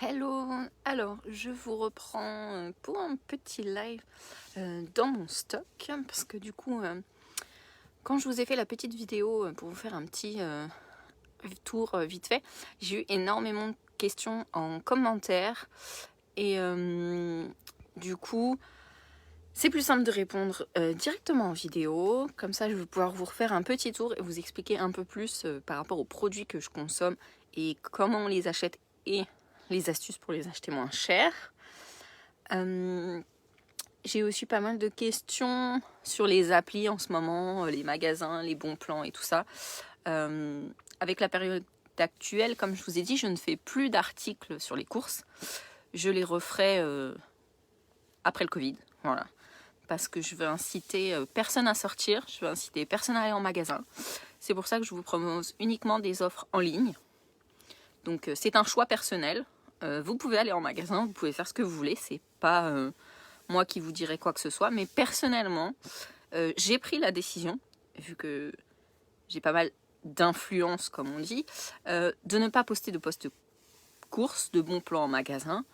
Hello, alors je vous reprends pour un petit live dans mon stock parce que du coup quand je vous ai fait la petite vidéo pour vous faire un petit tour vite fait, j'ai eu énormément de questions en commentaire et du coup c'est plus simple de répondre directement en vidéo, comme ça je vais pouvoir vous refaire un petit tour et vous expliquer un peu plus par rapport aux produits que je consomme et comment on les achète et les astuces pour les acheter moins cher. J'ai aussi pas mal de questions sur les applis en ce moment, les magasins, les bons plans et tout ça. Avec la période actuelle, comme je vous ai dit, je ne fais plus d'articles sur les courses. Je les referai après le Covid, voilà. Parce que je veux inciter personne à sortir, je veux inciter personne à aller en magasin. C'est pour ça que je vous propose uniquement des offres en ligne. Donc c'est un choix personnel. Vous pouvez aller en magasin, vous pouvez faire ce que vous voulez, c'est pas moi qui vous dirai quoi que ce soit, mais personnellement, j'ai pris la décision, vu que j'ai pas mal d'influence, comme on dit, de ne pas poster de post course, de bons plans en magasin,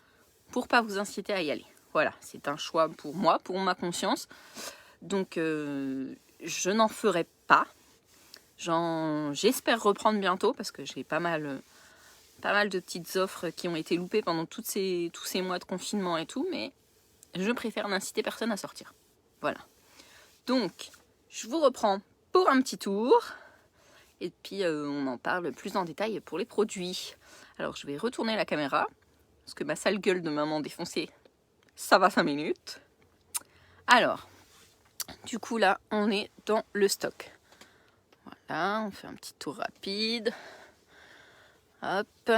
pour pas vous inciter à y aller. Voilà, c'est un choix pour moi, pour ma conscience. Donc, je n'en ferai pas. J'espère reprendre bientôt, parce que j'ai pas mal de petites offres qui ont été loupées pendant tous ces mois de confinement et tout, mais je préfère n'inciter personne à sortir. Voilà. Donc, je vous reprends pour un petit tour. Et puis, on en parle plus en détail pour les produits. Alors, je vais retourner la caméra. Parce que ma sale gueule de maman défoncée, ça va 5 minutes. Alors, du coup, là, on est dans le stock. Voilà, on fait un petit tour rapide. Hop.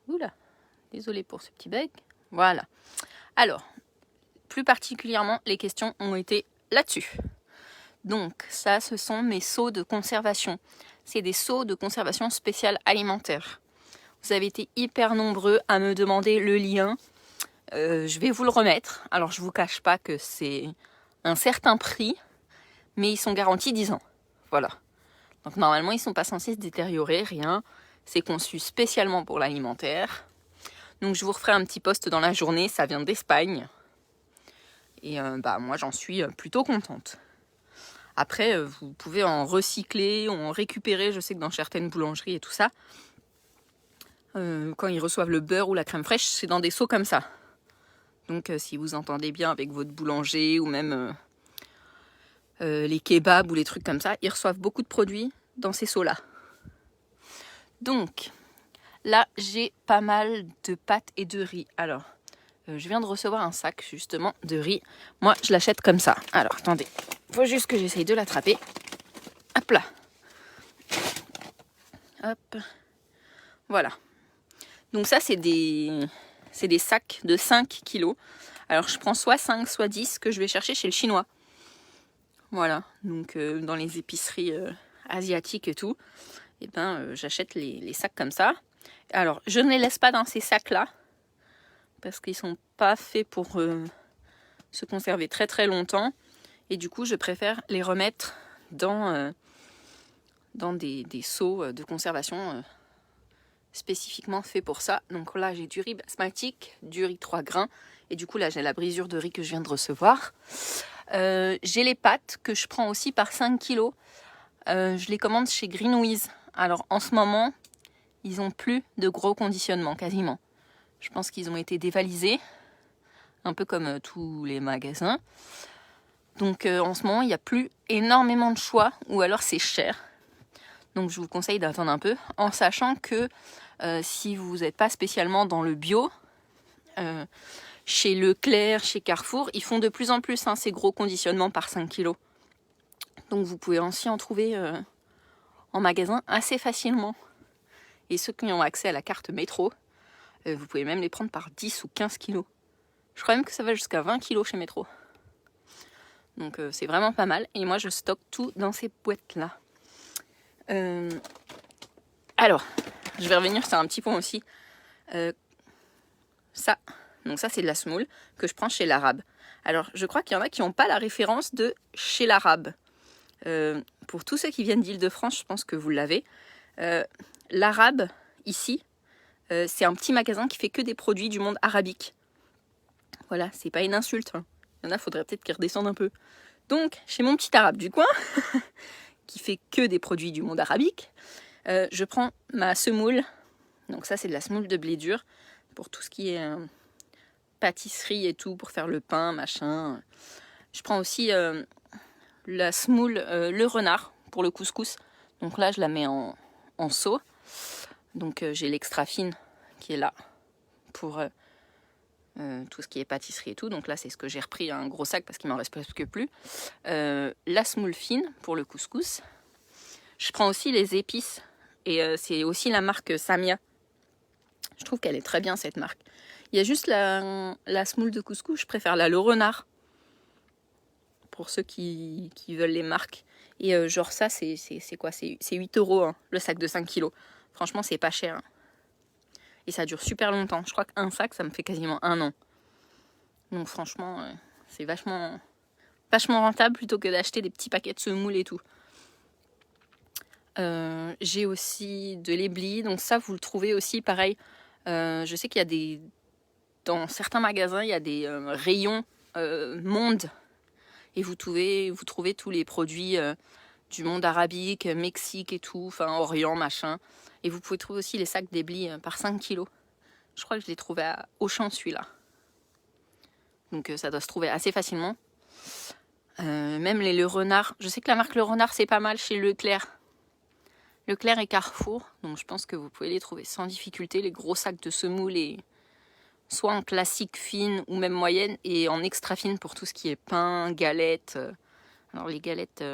Oula, désolée pour ce petit bug. Voilà. Alors, plus particulièrement, les questions ont été là-dessus. Donc, ça, ce sont mes seaux de conservation. C'est des seaux de conservation spéciale alimentaire. Vous avez été hyper nombreux à me demander le lien. Je vais vous le remettre. Alors, je vous cache pas que c'est un certain prix, mais ils sont garantis 10 ans. Voilà. Donc, normalement, ils sont pas censés se détériorer, rien. C'est conçu spécialement pour l'alimentaire. Donc, je vous referai un petit post dans la journée. Ça vient d'Espagne. Et moi, j'en suis plutôt contente. Après, vous pouvez en recycler, en récupérer. Je sais que dans certaines boulangeries et tout ça, quand ils reçoivent le beurre ou la crème fraîche, c'est dans des seaux comme ça. Donc si vous entendez bien avec votre boulanger ou même les kebabs ou les trucs comme ça, ils reçoivent beaucoup de produits dans ces seaux-là. Donc là, j'ai pas mal de pâtes et de riz. Alors, je viens de recevoir un sac justement de riz. Moi, je l'achète comme ça. Alors, attendez. Faut juste que j'essaye de l'attraper. Hop là. Hop. Voilà. Donc ça, c'est des sacs de 5 kilos. Alors, je prends soit 5, soit 10 que je vais chercher chez le chinois. Voilà. Donc, dans les épiceries asiatiques et tout, et j'achète les sacs comme ça. Alors, je ne les laisse pas dans ces sacs-là parce qu'ils sont pas faits pour se conserver très très longtemps. Et du coup, je préfère les remettre dans des seaux de conservation spécifiquement faits pour ça. Donc là, j'ai du riz basmatique, du riz 3 grains. Et du coup, là, j'ai la brisure de riz que je viens de recevoir. J'ai les pâtes que je prends aussi par 5 kilos. Je les commande chez Greenwiz. Alors, en ce moment, ils n'ont plus de gros conditionnement, quasiment. Je pense qu'ils ont été dévalisés, un peu comme tous les magasins. Donc en ce moment, il n'y a plus énormément de choix, ou alors c'est cher. Donc je vous conseille d'attendre un peu, en sachant que si vous n'êtes pas spécialement dans le bio, chez Leclerc, chez Carrefour, ils font de plus en plus ces gros conditionnements par 5 kilos. Donc vous pouvez aussi en trouver en magasin assez facilement. Et ceux qui ont accès à la carte métro, vous pouvez même les prendre par 10 ou 15 kilos. Je crois même que ça va jusqu'à 20 kilos chez Métro. Donc c'est vraiment pas mal. Et moi, je stocke tout dans ces boîtes-là. Alors, je vais revenir sur un petit point aussi. Ça, donc ça, c'est de la semoule que je prends chez l'Arabe. Alors, je crois qu'il y en a qui n'ont pas la référence de chez l'Arabe. Pour tous ceux qui viennent d'Île-de-France, je pense que vous l'avez. L'Arabe, ici, C'est un petit magasin qui fait que des produits du monde arabique. Voilà, c'est pas une insulte. Hein. Il y en a, faudrait peut-être qu'ils redescendent un peu. Donc, chez mon petit arabe du coin, qui fait que des produits du monde arabique, je prends ma semoule. Donc ça, c'est de la semoule de blé dur pour tout ce qui est pâtisserie et tout, pour faire le pain, machin. Je prends aussi la semoule le renard pour le couscous. Donc là, je la mets en seau. Donc j'ai l'extra fine qui est là pour tout ce qui est pâtisserie et tout. Donc là, c'est ce que j'ai repris un gros sac parce qu'il m'en reste presque plus. La semoule fine pour le couscous. Je prends aussi les épices et c'est aussi la marque Samia. Je trouve qu'elle est très bien cette marque. Il y a juste la semoule de couscous, je préfère la Le Renard. Pour ceux qui veulent les marques. Et genre ça, c'est quoi? C'est 8 € hein, le sac de 5 kilos. Franchement, c'est pas cher. Hein. Et ça dure super longtemps. Je crois qu'un sac, ça me fait quasiment 1 an. Donc franchement, c'est vachement rentable plutôt que d'acheter des petits paquets de semoule et tout. J'ai aussi de l'éblis. Donc ça, vous le trouvez aussi pareil. Je sais qu'il y a dans certains magasins, il y a des rayons monde. Et vous trouvez tous les produits du monde arabique, Mexique et tout, enfin Orient, machin. Et vous pouvez trouver aussi les sacs d'éblis par 5 kilos. Je crois que je l'ai trouvé à Auchan celui-là. Donc ça doit se trouver assez facilement. Même les Le Renard. Je sais que la marque Le Renard, c'est pas mal chez Leclerc. Leclerc et Carrefour. Donc je pense que vous pouvez les trouver sans difficulté. Les gros sacs de semoule et soit en classique fine ou même moyenne et en extra fine pour tout ce qui est pain, galettes. Alors les galettes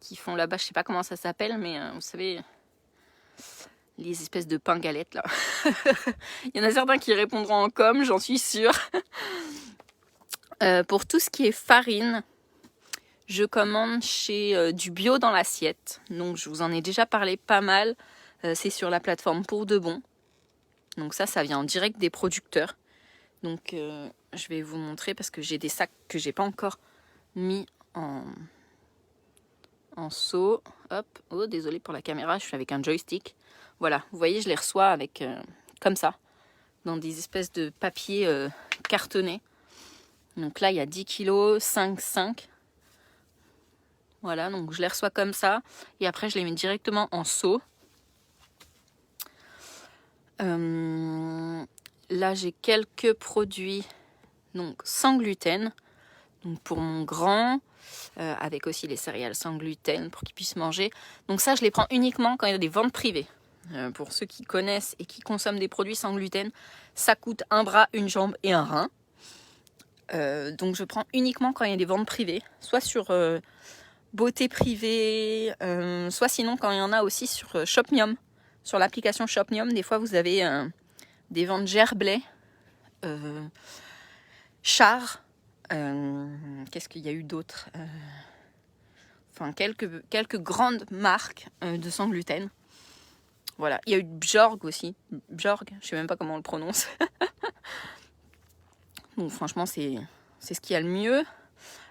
qui font là-bas, je sais pas comment ça s'appelle, mais vous savez, les espèces de pain galettes là. Il y en a certains qui répondront en com, j'en suis sûre. Pour tout ce qui est farine, je commande chez du bio dans l'assiette. Donc je vous en ai déjà parlé pas mal. C'est sur la plateforme Pour de Bon. Donc ça vient en direct des producteurs. Donc je vais vous montrer parce que j'ai des sacs que j'ai pas encore mis en seau. Hop, oh désolé pour la caméra, je suis avec un joystick. Voilà, vous voyez, je les reçois avec comme ça, dans des espèces de papier cartonné. Donc là, il y a 10 kilos, 5. Voilà, donc je les reçois comme ça. Et après, je les mets directement en seau. Là, j'ai quelques produits donc sans gluten. Donc pour mon grand, avec aussi les céréales sans gluten pour qu'il puisse manger. Donc ça, je les prends uniquement quand il y a des ventes privées. Pour ceux qui connaissent et qui consomment des produits sans gluten, ça coûte un bras, une jambe et un rein. Donc je prends uniquement quand il y a des ventes privées, soit sur Beauté Privée, soit sinon quand il y en a aussi sur Shopmium. Sur l'application Shopmium, des fois vous avez des ventes Gerblay, Char, qu'est-ce qu'il y a eu d'autre enfin quelques grandes marques de sans gluten. Voilà, il y a eu Bjorg aussi. Bjorg, je sais même pas comment on le prononce. Donc franchement, c'est ce qu'il y a le mieux.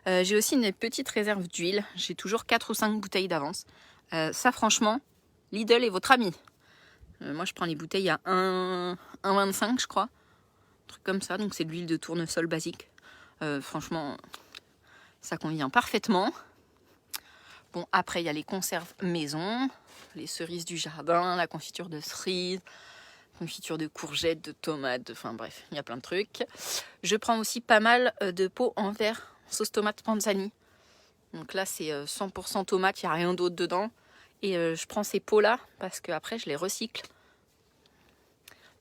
J'ai aussi une petite réserve d'huile. J'ai toujours 4 ou 5 bouteilles d'avance. Ça franchement, Lidl est votre ami. Moi je prends les bouteilles à 1,25 je crois. Un truc comme ça, donc c'est de l'huile de tournesol basique. Franchement, ça convient parfaitement. Bon, après il y a les conserves maison, les cerises du jardin, la confiture de cerises, confiture de courgettes, de tomates, enfin bref, il y a plein de trucs. Je prends aussi pas mal de pots en verre, sauce tomate panzani. Donc là c'est 100% tomate, il n'y a rien d'autre dedans. Et je prends ces pots-là parce qu'après je les recycle.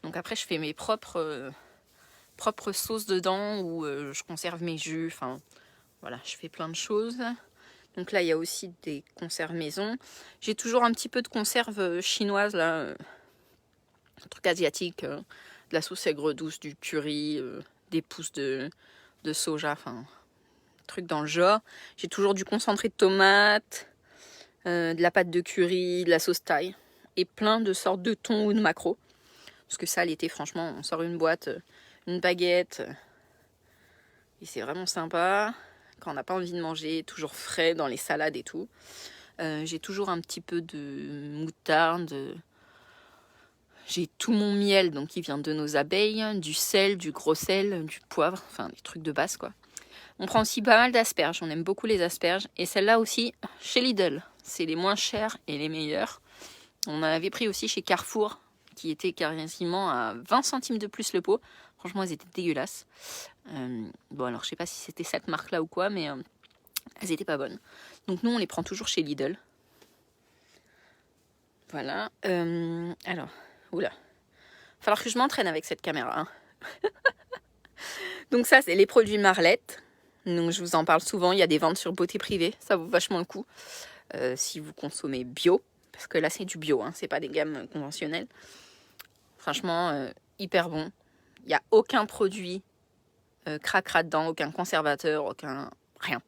Donc après je fais mes propres sauces dedans ou je conserve mes jus. Enfin voilà, je fais plein de choses. Donc là il y a aussi des conserves maison. J'ai toujours un petit peu de conserve chinoise là. Un truc asiatique. De la sauce aigre douce, du curry, des pousses de soja. Enfin, truc dans le genre. J'ai toujours du concentré de tomate. De la pâte de curry, de la sauce thaï et plein de sortes de thon ou de maquereau. Parce que ça, l'été, franchement, on sort une boîte, une baguette et c'est vraiment sympa. Quand on n'a pas envie de manger, toujours frais dans les salades et tout. J'ai toujours un petit peu de moutarde, J'ai tout mon miel, donc qui vient de nos abeilles, du sel, du gros sel, du poivre, enfin des trucs de base quoi. On prend aussi pas mal d'asperges, on aime beaucoup les asperges. Et celles-là aussi, chez Lidl, c'est les moins chères et les meilleures. On en avait pris aussi chez Carrefour, qui était quasiment à 20 centimes de plus le pot. Franchement, elles étaient dégueulasses. Bon, alors je sais pas si c'était cette marque-là ou quoi, mais elles étaient pas bonnes. Donc nous, on les prend toujours chez Lidl. Voilà. Alors, oula. Falloir que je m'entraîne avec cette caméra. Hein. Donc ça, c'est les produits Marlette. Donc je vous en parle souvent. Il y a des ventes sur Beauté Privée. Ça vaut vachement le coup. Si vous consommez bio. Parce que là, c'est du bio. Hein, c'est pas des gammes conventionnelles. Franchement, hyper bon. Il n'y a aucun produit cracra dedans. Aucun conservateur. Aucun... rien.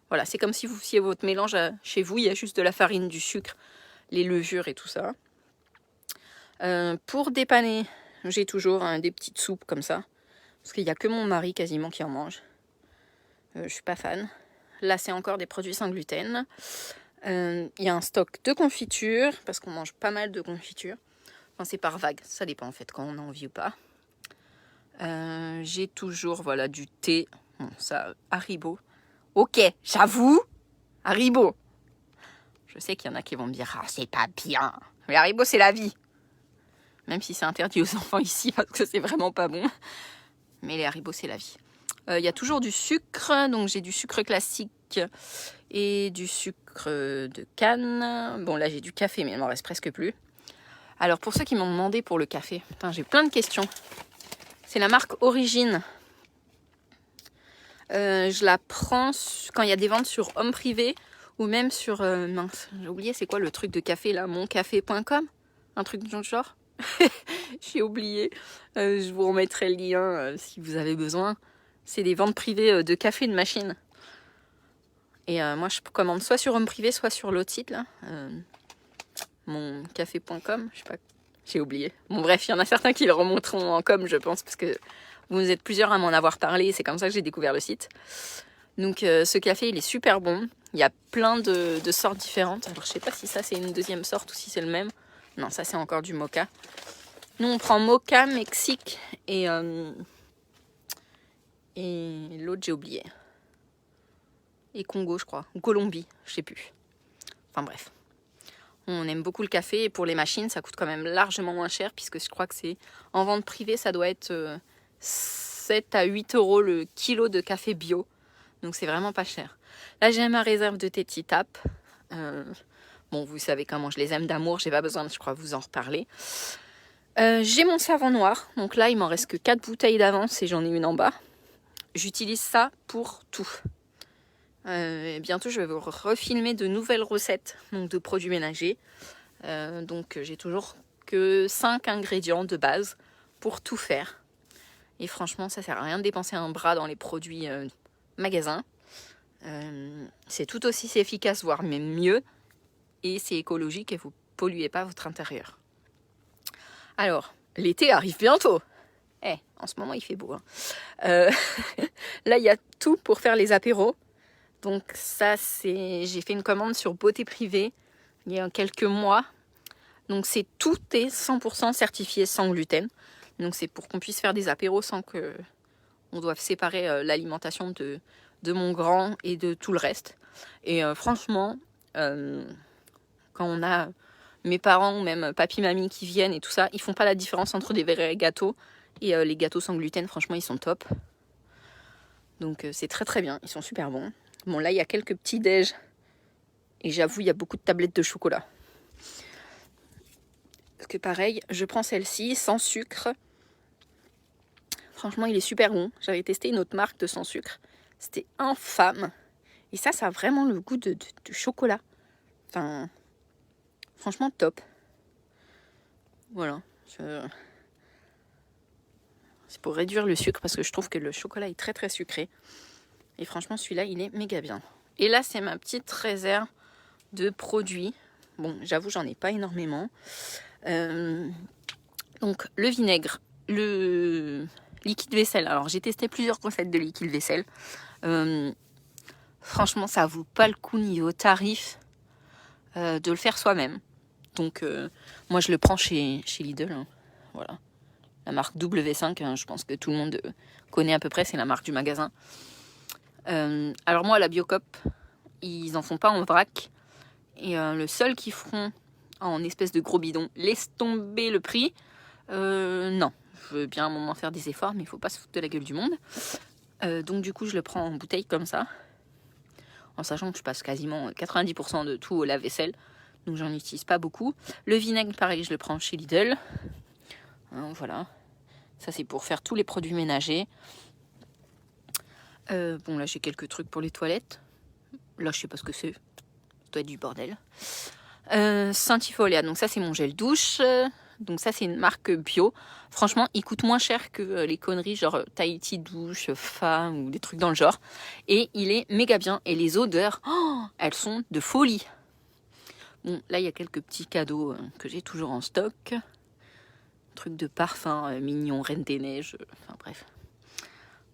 Voilà, c'est comme si vous faisiez votre mélange chez vous. Il y a juste de la farine, du sucre, les levures et tout ça. Pour dépanner, j'ai toujours des petites soupes comme ça. Parce qu'il n'y a que mon mari quasiment qui en mange. Je suis pas fan. Là, c'est encore des produits sans gluten. Il y a un stock de confitures, parce qu'on mange pas mal de confitures. Enfin, c'est par vague, ça dépend en fait quand on a envie ou pas. J'ai toujours voilà, du thé. Bon, ça, Haribo. Ok, j'avoue, Haribo. Je sais qu'il y en a qui vont me dire « Ah, c'est pas bien !» Mais Haribo, c'est la vie. Même si c'est interdit aux enfants ici, parce que c'est vraiment pas bon. Mais les Haribo, c'est la vie. Il y a toujours du sucre. Donc, j'ai du sucre classique et du sucre de canne. Bon, là, j'ai du café, mais il m'en reste presque plus. Alors, pour ceux qui m'ont demandé pour le café, putain, j'ai plein de questions. C'est la marque Origine. Je la prends quand il y a des ventes sur Homme Privé ou même sur... mince, j'ai oublié, c'est quoi le truc de café là, moncafé.com, un truc du genre. J'ai oublié. Je vous remettrai le lien si vous avez besoin. C'est des ventes privées de café de machine. Et moi, je commande soit sur Homme Privé, soit sur l'autre site là. Moncafé.com, je sais pas. J'ai oublié. Bon bref, il y en a certains qui le remonteront en com, je pense, parce que vous êtes plusieurs à m'en avoir parlé. C'est comme ça que j'ai découvert le site. Donc ce café, il est super bon. Il y a plein de sortes différentes. Alors je sais pas si ça c'est une deuxième sorte ou si c'est le même. Non, ça c'est encore du mocha. Nous on prend mocha, Mexique et l'autre j'ai oublié. Et Congo je crois. Ou Colombie, je sais plus. Enfin bref. On aime beaucoup le café et pour les machines ça coûte quand même largement moins cher puisque je crois que c'est en vente privée ça doit être 7 à 8 euros le kilo de café bio. Donc c'est vraiment pas cher. Là j'ai ma réserve de thé Titap. Bon vous savez comment je les aime d'amour, j'ai pas besoin de je crois vous en reparler. J'ai mon savon noir, donc là il m'en reste que 4 bouteilles d'avance et j'en ai une en bas. J'utilise ça pour tout. Bientôt je vais vous refilmer de nouvelles recettes donc de produits ménagers. Donc j'ai toujours que 5 ingrédients de base pour tout faire. Et franchement ça sert à rien de dépenser un bras dans les produits magasin. C'est tout aussi efficace, voire même mieux. Et c'est écologique et vous polluez pas votre intérieur. Alors, l'été arrive bientôt. En ce moment il fait beau. Hein. Là il y a tout pour faire les apéros. Donc ça j'ai fait une commande sur Beauté Privée il y a quelques mois. Donc tout est 100% certifié sans gluten. Donc c'est pour qu'on puisse faire des apéros sans que on doive séparer l'alimentation de mon grand et de tout le reste. Et franchement, quand on a mes parents ou même papy, mamie qui viennent et tout ça, ils font pas la différence entre des vrais gâteaux et les gâteaux sans gluten. Franchement, ils sont top. Donc c'est très très bien, ils sont super bons. Bon là, il y a quelques petits déj et j'avoue, il y a beaucoup de tablettes de chocolat. Parce que pareil, je prends celle-ci sans sucre. Franchement, il est super bon. J'avais testé une autre marque de sans sucre. C'était infâme. Et ça a vraiment le goût de chocolat. Enfin, franchement, top. Voilà. C'est pour réduire le sucre parce que je trouve que le chocolat est très très sucré. Et franchement, celui-là, il est méga bien. Et là, c'est ma petite réserve de produits. Bon, j'avoue, j'en ai pas énormément. Donc, le vinaigre, le liquide vaisselle. Alors, j'ai testé plusieurs recettes de liquide vaisselle. Franchement, ça vaut pas le coup niveau tarif de le faire soi-même. Donc, moi, je le prends chez Lidl. Hein. voilà. La marque W5, hein, je pense que tout le monde connaît à peu près, c'est la marque du magasin. Alors moi, la Biocoop, ils en font pas en vrac. Et le seul qu'ils feront en espèce de gros bidon, laisse tomber le prix. Non, je veux bien à un moment faire des efforts, mais il faut pas se foutre de la gueule du monde. Donc du coup, je le prends en bouteille comme ça. En sachant que je passe quasiment 90% de tout au lave-vaisselle. Donc j'en utilise pas beaucoup. Le vinaigre, pareil, je le prends chez Lidl. Hein, voilà. Ça, c'est pour faire tous les produits ménagers. Bon, là, j'ai quelques trucs pour les toilettes. Là, je sais pas ce que c'est. Ça doit être du bordel. Saint-Ifolia, donc ça, c'est mon gel douche. Donc ça, c'est une marque bio. Franchement, il coûte moins cher que les conneries genre Tahiti douche, Fa ou des trucs dans le genre. Et il est méga bien. Et les odeurs, elles sont de folie. Bon, là, il y a quelques petits cadeaux que j'ai toujours en stock. Trucs de parfum mignon, Reine des Neiges. Enfin bref,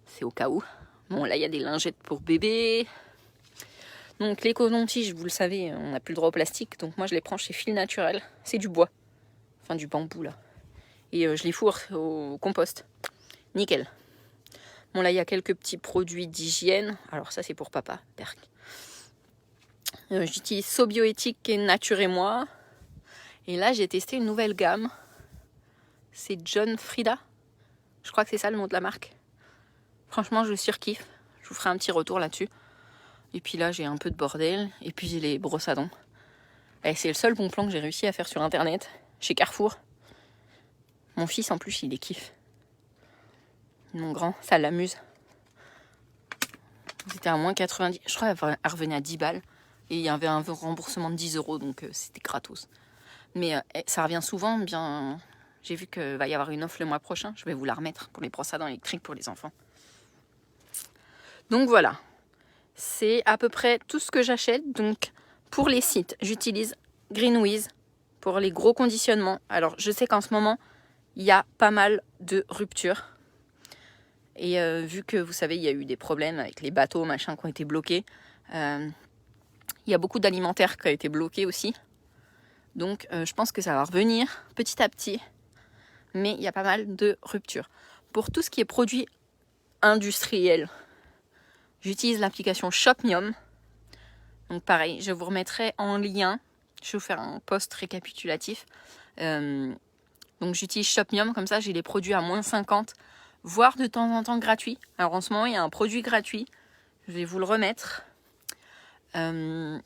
c'est au cas où. Bon, là, il y a des lingettes pour bébé. Donc les cotons-tiges, vous le savez, on n'a plus le droit au plastique. Donc moi, je les prends chez Fil Naturel. C'est du bois. Enfin, du bambou, là. Et je les fourre au compost. Nickel. Bon, là, il y a quelques petits produits d'hygiène. Alors ça, c'est pour papa. J'utilise Sobioéthique et Nature et moi. Et là, j'ai testé une nouvelle gamme. C'est John Frieda. Je crois que c'est ça le nom de la marque. Franchement, je surkiffe. Je vous ferai un petit retour là-dessus. Et puis là, j'ai un peu de bordel. Et puis, j'ai les brosses à dents. Et c'est le seul bon plan que j'ai réussi à faire sur Internet. Chez Carrefour. Mon fils, en plus, il les kiffe. Mon grand, ça l'amuse. C'était à moins 90. Je crois qu'elle revenait à 10 balles. Et il y avait un remboursement de 10 €. Donc, c'était gratos. Mais ça revient souvent. Bien, j'ai vu qu'il va y avoir une offre le mois prochain. Je vais vous la remettre pour les brosses à dents électriques pour les enfants. Donc, voilà. C'est à peu près tout ce que j'achète. Donc, pour les sites, j'utilise Greenwiz pour les gros conditionnements. Alors, je sais qu'en ce moment, il y a pas mal de ruptures. Et vu que, vous savez, il y a eu des problèmes avec les bateaux, machin, qui ont été bloqués. Il y a beaucoup d'alimentaires qui ont été bloqués aussi. Donc, je pense que ça va revenir petit à petit. Mais il y a pas mal de ruptures. Pour tout ce qui est produits industriels, j'utilise l'application Shopmium. Donc pareil, je vous remettrai en lien. Je vais vous faire un post récapitulatif. Donc j'utilise Shopmium, comme ça j'ai les produits à moins 50, voire de temps en temps gratuits. Alors en ce moment, il y a un produit gratuit. Je vais vous le remettre. Je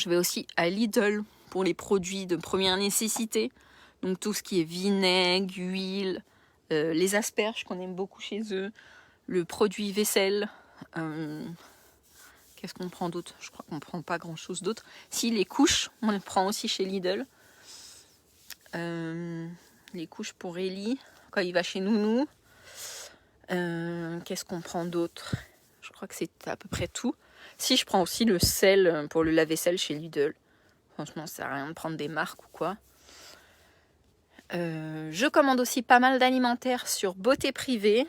vais aussi à Lidl pour les produits de première nécessité. Donc tout ce qui est vinaigre, huile, les asperges qu'on aime beaucoup chez eux, le produit vaisselle. Qu'est-ce qu'on prend d'autre? Je crois qu'on ne prend pas grand-chose d'autre. Si, les couches, on les prend aussi chez Lidl. Les couches pour Ellie, quand il va chez Nounou. Qu'est-ce qu'on prend d'autre? Je crois que c'est à peu près tout. Si, je prends aussi le sel pour le lave-vaisselle chez Lidl. Franchement, ça sert à rien de prendre des marques ou quoi. Je commande aussi pas mal d'alimentaires sur Beauté Privée.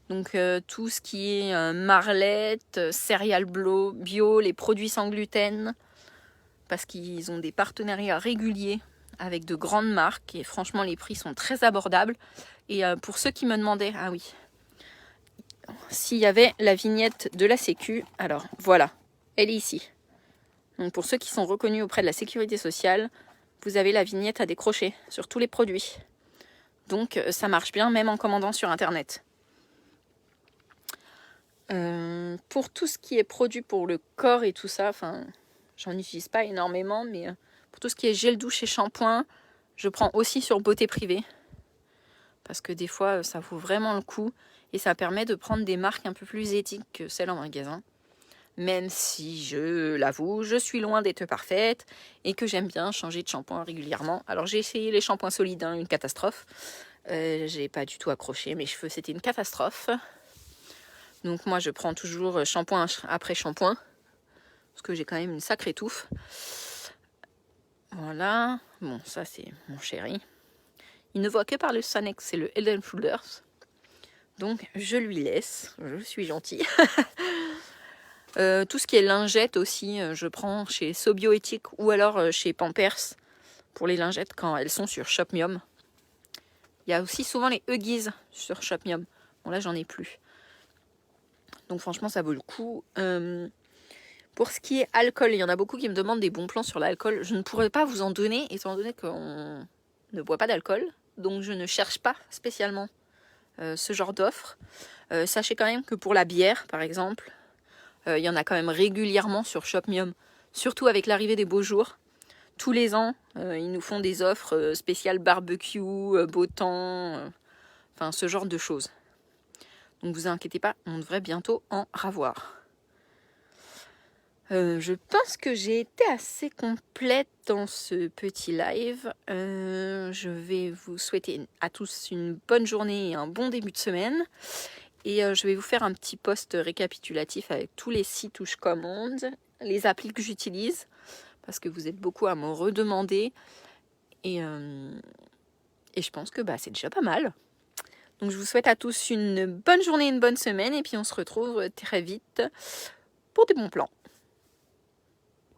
Donc tout ce qui est marlette, céréales bio, les produits sans gluten. Parce qu'ils ont des partenariats réguliers avec de grandes marques. Et franchement, les prix sont très abordables. Et pour ceux qui me demandaient, ah oui, s'il y avait la vignette de la Sécu, alors voilà, elle est ici. Donc pour ceux qui sont reconnus auprès de la Sécurité sociale, vous avez la vignette à décrocher sur tous les produits. Donc ça marche bien même en commandant sur Internet. Pour tout ce qui est produit pour le corps et tout ça, enfin, j'en utilise pas énormément, mais pour tout ce qui est gel douche et shampoing, je prends aussi sur Beauté Privée. Parce que des fois, ça vaut vraiment le coup. Et ça permet de prendre des marques un peu plus éthiques que celles en magasin. Même si, je l'avoue, je suis loin d'être parfaite et que j'aime bien changer de shampoing régulièrement. Alors j'ai essayé les shampoings solides, hein, une catastrophe. J'ai pas du tout accroché mes cheveux, c'était une catastrophe. Donc moi je prends toujours shampoing après shampoing. Parce que j'ai quand même une sacrée touffe. Voilà. Bon, ça c'est mon chéri. Il ne voit que par le Sanex, c'est le Head & Shoulders. Donc je lui laisse, je suis gentille. Tout ce qui est lingette aussi, je prends chez Sobioéthique ou alors chez Pampers pour les lingettes quand elles sont sur Shopmium. Il y a aussi souvent les Huggies sur Shopmium. Bon là j'en ai plus. Donc franchement ça vaut le coup. Pour ce qui est alcool, il y en a beaucoup qui me demandent des bons plans sur l'alcool. Je ne pourrais pas vous en donner étant donné qu'on ne boit pas d'alcool. Donc je ne cherche pas spécialement ce genre d'offres. Sachez quand même que pour la bière par exemple, il y en a quand même régulièrement sur Shopmium. Surtout avec l'arrivée des beaux jours. Tous les ans, ils nous font des offres spéciales barbecue, beau temps, enfin ce genre de choses. Donc vous inquiétez pas, on devrait bientôt en ravoir. Je pense que j'ai été assez complète dans ce petit live. Je vais vous souhaiter à tous une bonne journée et un bon début de semaine. Et je vais vous faire un petit post récapitulatif avec tous les sites où je commande, les applis que j'utilise, parce que vous êtes beaucoup à me redemander. Et je pense que c'est déjà pas mal. Donc je vous souhaite à tous une bonne journée, une bonne semaine. Et puis on se retrouve très vite pour des bons plans.